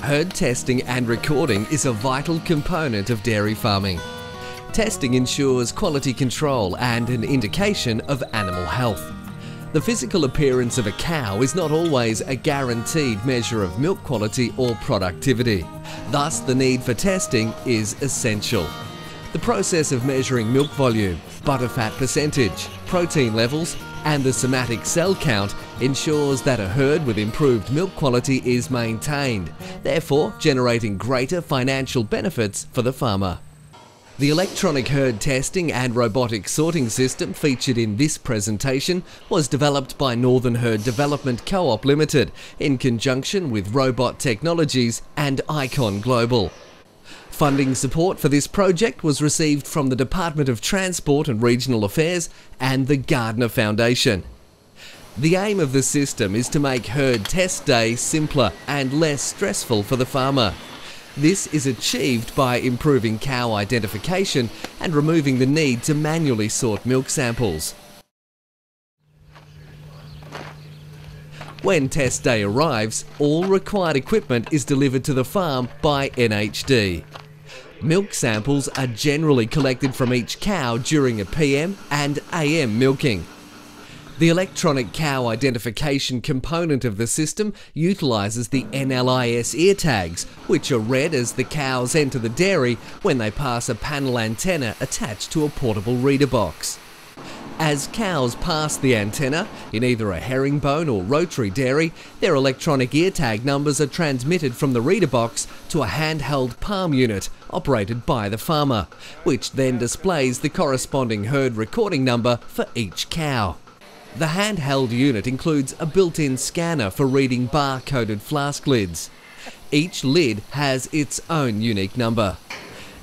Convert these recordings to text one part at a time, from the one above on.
Herd testing and recording is a vital component of dairy farming. Testing ensures quality control and an indication of animal health. The physical appearance of a cow is not always a guaranteed measure of milk quality or productivity. Thus, the need for testing is essential. The process of measuring milk volume, butterfat percentage, protein levels, and the somatic cell count ensures that a herd with improved milk quality is maintained, therefore generating greater financial benefits for the farmer. The electronic herd testing and robotic sorting system featured in this presentation was developed by Northern Herd Development Co-op Limited in conjunction with Robot Technologies and Icon Global. Funding support for this project was received from the Department of Transport and Regional Affairs and the Gardner Foundation. The aim of the system is to make herd test day simpler and less stressful for the farmer. This is achieved by improving cow identification and removing the need to manually sort milk samples. When test day arrives, all required equipment is delivered to the farm by NHD. Milk samples are generally collected from each cow during a PM and AM milking. The electronic cow identification component of the system utilises the NLIS ear tags, which are read as the cows enter the dairy when they pass a panel antenna attached to a portable reader box. As cows pass the antenna, in either a herringbone or rotary dairy, their electronic ear tag numbers are transmitted from the reader box to a handheld palm unit operated by the farmer, which then displays the corresponding herd recording number for each cow. The handheld unit includes a built-in scanner for reading bar-coded flask lids. Each lid has its own unique number.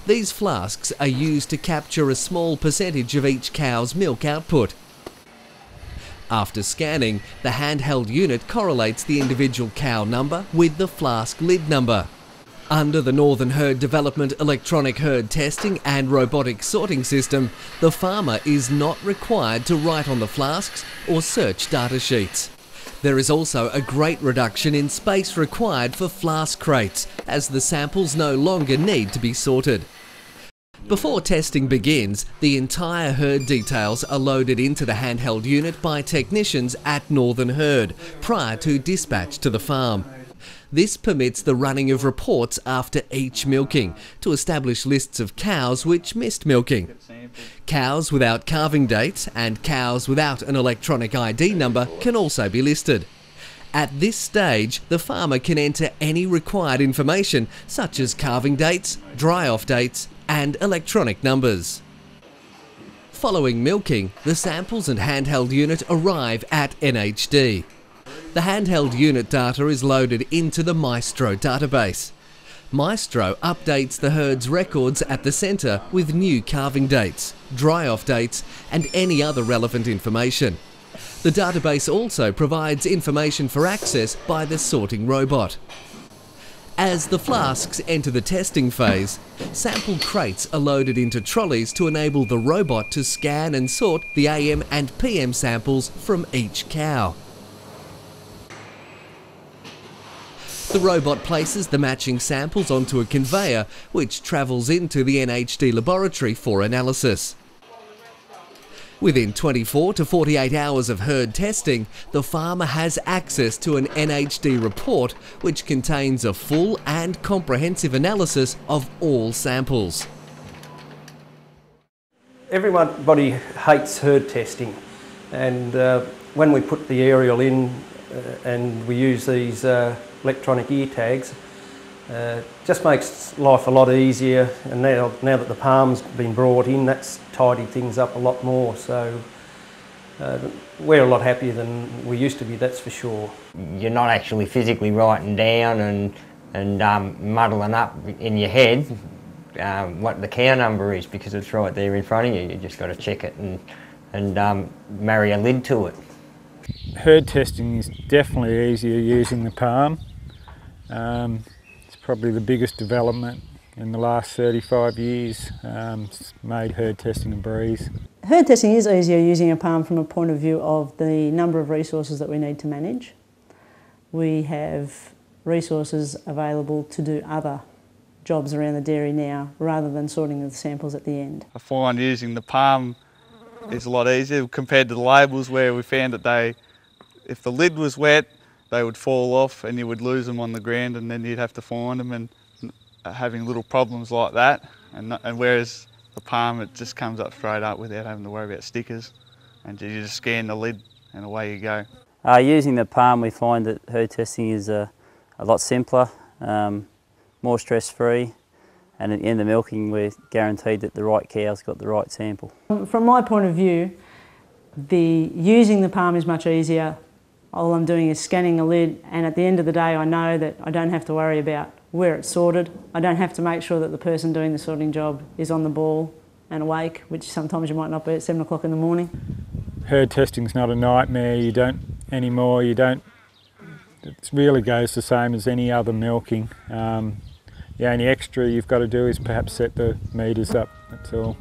These flasks are used to capture a small percentage of each cow's milk output. After scanning, the handheld unit correlates the individual cow number with the flask lid number. Under the Northern Herd Development electronic herd testing and robotic sorting system, the farmer is not required to write on the flasks or search data sheets. There is also a great reduction in space required for flask crates, as the samples no longer need to be sorted. Before testing begins, the entire herd details are loaded into the handheld unit by technicians at Northern Herd prior to dispatch to the farm. This permits the running of reports after each milking to establish lists of cows which missed milking. Cows without calving dates and cows without an electronic ID number can also be listed. At this stage, the farmer can enter any required information such as calving dates, dry-off dates, and electronic numbers. Following milking, the samples and handheld unit arrive at NHD. The handheld unit data is loaded into the Maestro database. Maestro updates the herd's records at the centre with new calving dates, dry-off dates, and any other relevant information. The database also provides information for access by the sorting robot. As the flasks enter the testing phase, sample crates are loaded into trolleys to enable the robot to scan and sort the AM and PM samples from each cow. The robot places the matching samples onto a conveyor which travels into the NHD laboratory for analysis. Within 24 to 48 hours of herd testing, the farmer has access to an NHD report which contains a full and comprehensive analysis of all samples. Everybody hates herd testing, and when we put the aerial in and we use these electronic ear tags, just makes life a lot easier, and now that the palm's been brought in, that's tidied things up a lot more, so we're a lot happier than we used to be, that's for sure. You're not actually physically writing down and muddling up in your head what the cow number is, because it's right there in front of you. You just got to check it and marry a lid to it. Herd testing is definitely easier using the palm. It's probably the biggest development in the last 35 years. It's made herd testing a breeze. Herd testing is easier using a palm from a point of view of the number of resources that we need to manage. We have resources available to do other jobs around the dairy now, rather than sorting the samples at the end. I find using the palm is a lot easier compared to the labels, where we found that if the lid was wet, they would fall off and you would lose them on the ground, and then you'd have to find them, and having little problems like that. And whereas the palm, it just comes up straight up without having to worry about stickers, and you just scan the lid and away you go. Using the palm, we find that herd testing is a lot simpler, more stress-free, and at the end of milking we're guaranteed that the right cow's got the right sample. From my point of view, using the palm is much easier. All I'm doing is scanning the lid, and at the end of the day I know that I don't have to worry about where it's sorted. I don't have to make sure that the person doing the sorting job is on the ball and awake, which sometimes you might not be at 7 o'clock in the morning. Herd testing's not a nightmare. It really goes the same as any other milking. The only extra you've got to do is perhaps set the meters up, that's all.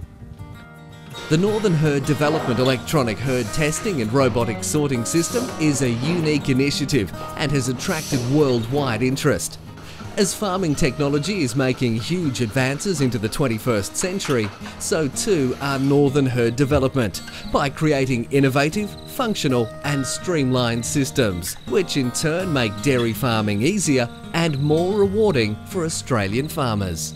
The Northern Herd Development Electronic Herd Testing and Robotic Sorting System is a unique initiative and has attracted worldwide interest. As farming technology is making huge advances into the 21st century, so too are Northern Herd Development, by creating innovative, functional and streamlined systems, which in turn make dairy farming easier and more rewarding for Australian farmers.